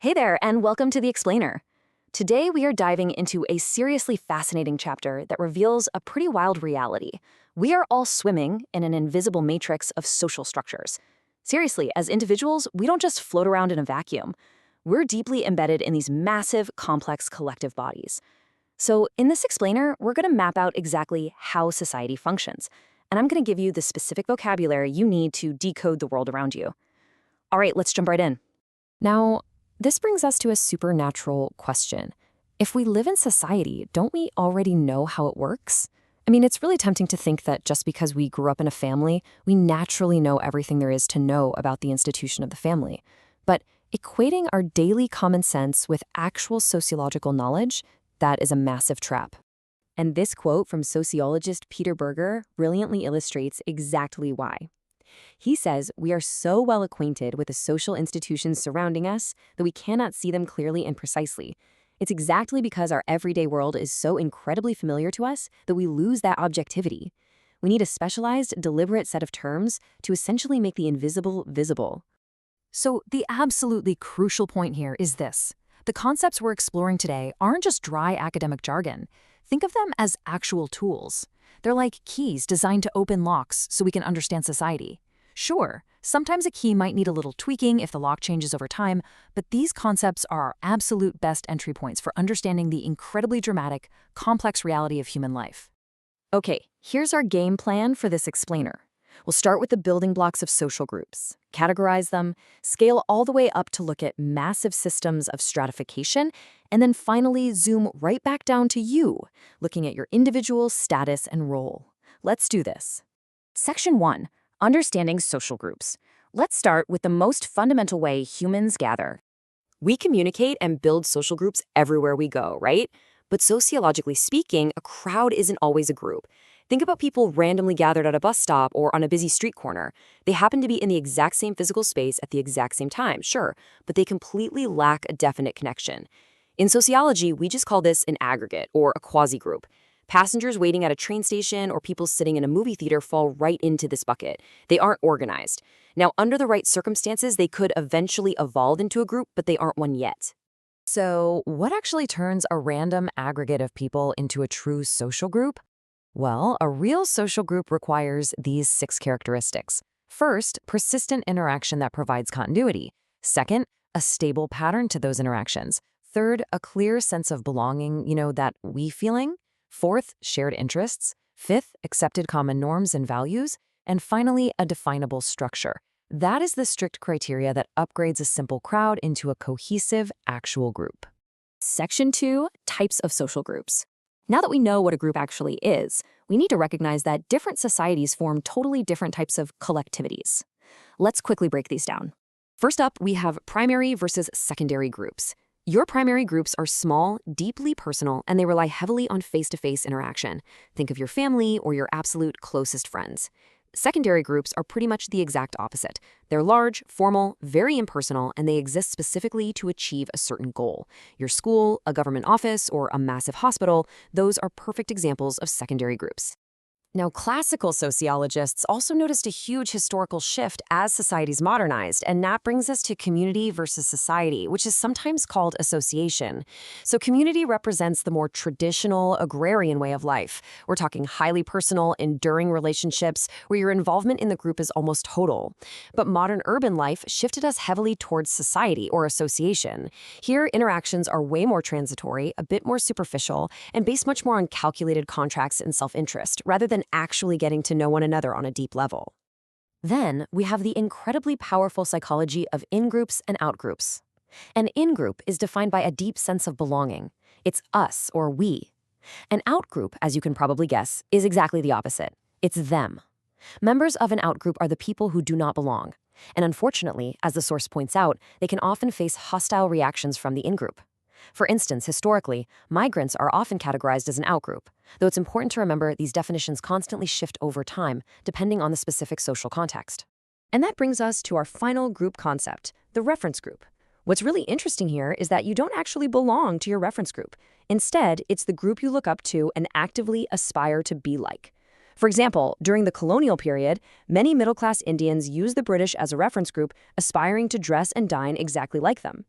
Hey there, and welcome to The Explainer. Today we are diving into a seriously fascinating chapter that reveals a pretty wild reality. We are all swimming in an invisible matrix of social structures. Seriously, as individuals, we don't just float around in a vacuum. We're deeply embedded in these massive, complex collective bodies. So in this explainer, we're going to map out exactly how society functions, and I'm going to give you the specific vocabulary you need to decode the world around you. All right, let's jump right in. Now, this brings us to a supernatural question. If we live in society, don't we already know how it works? I mean, it's really tempting to think that just because we grew up in a family, we naturally know everything there is to know about the institution of the family. But equating our daily common sense with actual sociological knowledge, that is a massive trap. And this quote from sociologist Peter Berger brilliantly illustrates exactly why. He says we are so well acquainted with the social institutions surrounding us that we cannot see them clearly and precisely. It's exactly because our everyday world is so incredibly familiar to us that we lose that objectivity. We need a specialized, deliberate set of terms to essentially make the invisible visible. So the absolutely crucial point here is this. The concepts we're exploring today aren't just dry academic jargon. Think of them as actual tools. They're like keys designed to open locks so we can understand society. Sure, sometimes a key might need a little tweaking if the lock changes over time, but these concepts are our absolute best entry points for understanding the incredibly dramatic, complex reality of human life. Okay, here's our game plan for this explainer. We'll start with the building blocks of social groups, categorize them, scale all the way up to look at massive systems of stratification, and then finally zoom right back down to you, looking at your individual status and role. Let's do this. Section 1. Understanding social groups. Let's start with the most fundamental way humans gather. We communicate and build social groups everywhere we go, right? But sociologically speaking, a crowd isn't always a group. Think about people randomly gathered at a bus stop or on a busy street corner. They happen to be in the exact same physical space at the exact same time, sure, but they completely lack a definite connection. In sociology, we just call this an aggregate or a quasi-group. Passengers waiting at a train station or people sitting in a movie theater fall right into this bucket. They aren't organized. Now, under the right circumstances, they could eventually evolve into a group, but they aren't one yet. So, what actually turns a random aggregate of people into a true social group? Well, a real social group requires these 6 characteristics. First, persistent interaction that provides continuity. Second, a stable pattern to those interactions. Third, a clear sense of belonging, that we feeling. Fourth, shared interests. Fifth, accepted common norms and values. And finally, a definable structure. That is the strict criteria that upgrades a simple crowd into a cohesive, actual group. Section 2, types of social groups. Now that we know what a group actually is, we need to recognize that different societies form totally different types of collectivities. Let's quickly break these down. First up, we have primary versus secondary groups. Your primary groups are small, deeply personal, and they rely heavily on face-to-face interaction. Think of your family or your absolute closest friends. Secondary groups are pretty much the exact opposite. They're large, formal, very impersonal, and they exist specifically to achieve a certain goal. Your school, a government office, or a massive hospital, those are perfect examples of secondary groups. Now, classical sociologists also noticed a huge historical shift as societies modernized, and that brings us to community versus society, which is sometimes called association. So community represents the more traditional agrarian way of life. We're talking highly personal, enduring relationships where your involvement in the group is almost total. But modern urban life shifted us heavily towards society or association. Here, interactions are way more transitory, a bit more superficial, and based much more on calculated contracts and self-interest, rather than actually getting to know one another on a deep level. Then we have the incredibly powerful psychology of in-groups and out-groups. An in-group is defined by a deep sense of belonging. It's us or we. An out-group, as you can probably guess, is exactly the opposite. It's them. Members of an out-group are the people who do not belong. And unfortunately, as the source points out, they can often face hostile reactions from the in-group. For instance, historically, migrants are often categorized as an outgroup, though it's important to remember these definitions constantly shift over time, depending on the specific social context. And that brings us to our final group concept, the reference group. What's really interesting here is that you don't actually belong to your reference group. Instead, it's the group you look up to and actively aspire to be like. For example, during the colonial period, many middle-class Indians used the British as a reference group, aspiring to dress and dine exactly like them.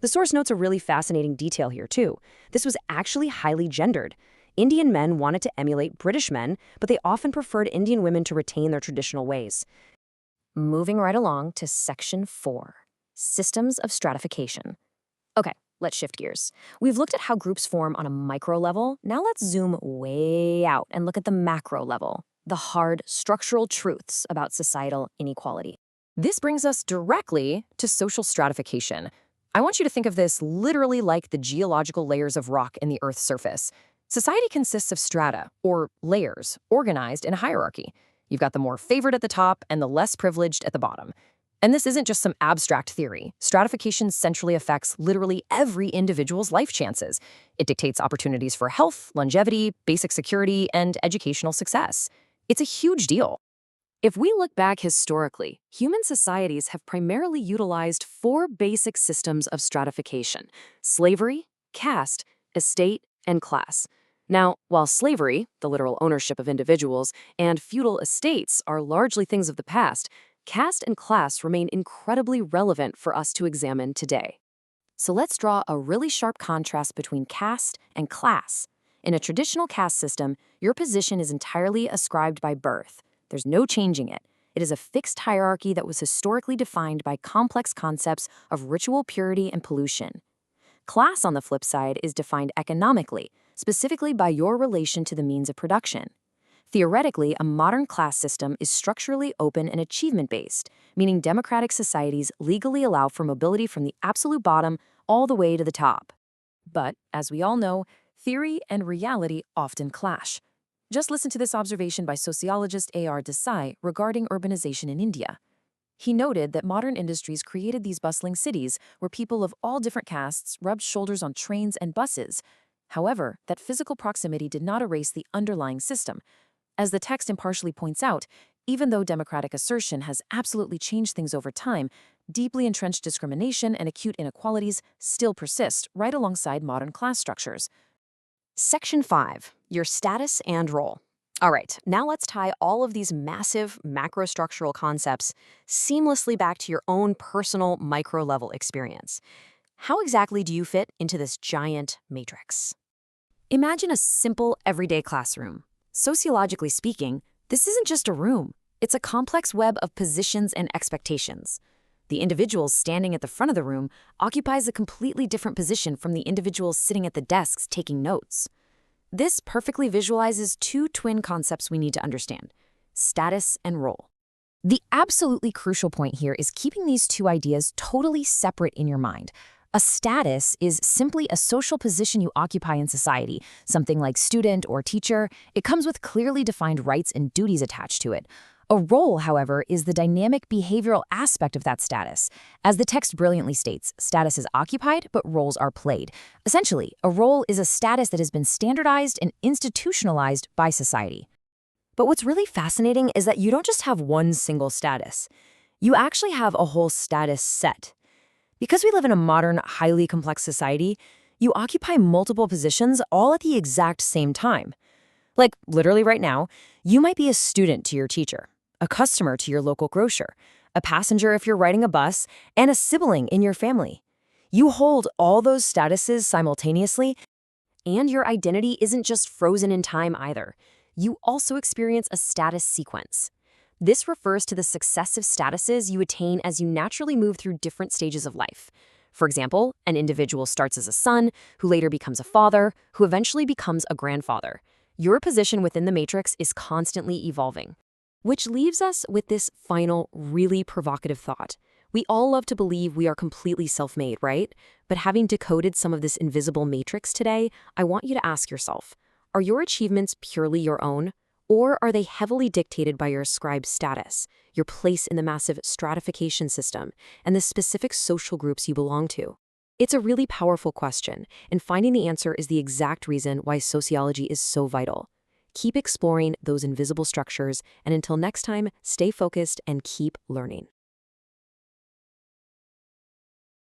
The source notes a really fascinating detail here, too. This was actually highly gendered. Indian men wanted to emulate British men, but they often preferred Indian women to retain their traditional ways. Moving right along to Section 4, Systems of Stratification. Okay, let's shift gears. We've looked at how groups form on a micro level. Now let's zoom way out and look at the macro level, the hard structural truths about societal inequality. This brings us directly to social stratification. I want you to think of this literally like the geological layers of rock in the Earth's surface. Society consists of strata, or layers, organized in a hierarchy. You've got the more favored at the top and the less privileged at the bottom. And this isn't just some abstract theory. Stratification centrally affects literally every individual's life chances. It dictates opportunities for health, longevity, basic security, and educational success. It's a huge deal. If we look back historically, human societies have primarily utilized 4 basic systems of stratification: slavery, caste, estate, and class. Now, while slavery, the literal ownership of individuals, and feudal estates are largely things of the past, caste and class remain incredibly relevant for us to examine today. So let's draw a really sharp contrast between caste and class. In a traditional caste system, your position is entirely ascribed by birth. There's no changing it. It is a fixed hierarchy that was historically defined by complex concepts of ritual purity and pollution. Class, on the flip side, is defined economically, specifically by your relation to the means of production. Theoretically, a modern class system is structurally open and achievement-based, meaning democratic societies legally allow for mobility from the absolute bottom all the way to the top. But, as we all know, theory and reality often clash. Just listen to this observation by sociologist A.R. Desai regarding urbanization in India. He noted that modern industries created these bustling cities where people of all different castes rubbed shoulders on trains and buses. However, that physical proximity did not erase the underlying system. As the text impartially points out, even though democratic assertion has absolutely changed things over time, deeply entrenched discrimination and acute inequalities still persist right alongside modern class structures. Section 5, your status and role. All right, now let's tie all of these massive macrostructural concepts seamlessly back to your own personal micro-level experience. How exactly do you fit into this giant matrix? Imagine a simple, everyday classroom. Sociologically speaking, this isn't just a room. It's a complex web of positions and expectations. The individual standing at the front of the room occupies a completely different position from the individuals sitting at the desks taking notes. This perfectly visualizes 2 twin concepts we need to understand: status and role. The absolutely crucial point here is keeping these 2 ideas totally separate in your mind. A status is simply a social position you occupy in society, something like student or teacher. It comes with clearly defined rights and duties attached to it. A role, however, is the dynamic behavioral aspect of that status. As the text brilliantly states, status is occupied, but roles are played. Essentially, a role is a status that has been standardized and institutionalized by society. But what's really fascinating is that you don't just have one single status. You actually have a whole status set. Because we live in a modern, highly complex society, you occupy multiple positions all at the exact same time. Like, literally right now, you might be a student to your teacher, a customer to your local grocer, a passenger if you're riding a bus, and a sibling in your family. You hold all those statuses simultaneously, and your identity isn't just frozen in time either. You also experience a status sequence. This refers to the successive statuses you attain as you naturally move through different stages of life. For example, an individual starts as a son, who later becomes a father, who eventually becomes a grandfather. Your position within the matrix is constantly evolving. Which leaves us with this final, really provocative thought. We all love to believe we are completely self-made, right? But having decoded some of this invisible matrix today, I want you to ask yourself, are your achievements purely your own? Or are they heavily dictated by your ascribed status, your place in the massive stratification system, and the specific social groups you belong to? It's a really powerful question, and finding the answer is the exact reason why sociology is so vital. Keep exploring those invisible structures, and until next time, stay focused and keep learning.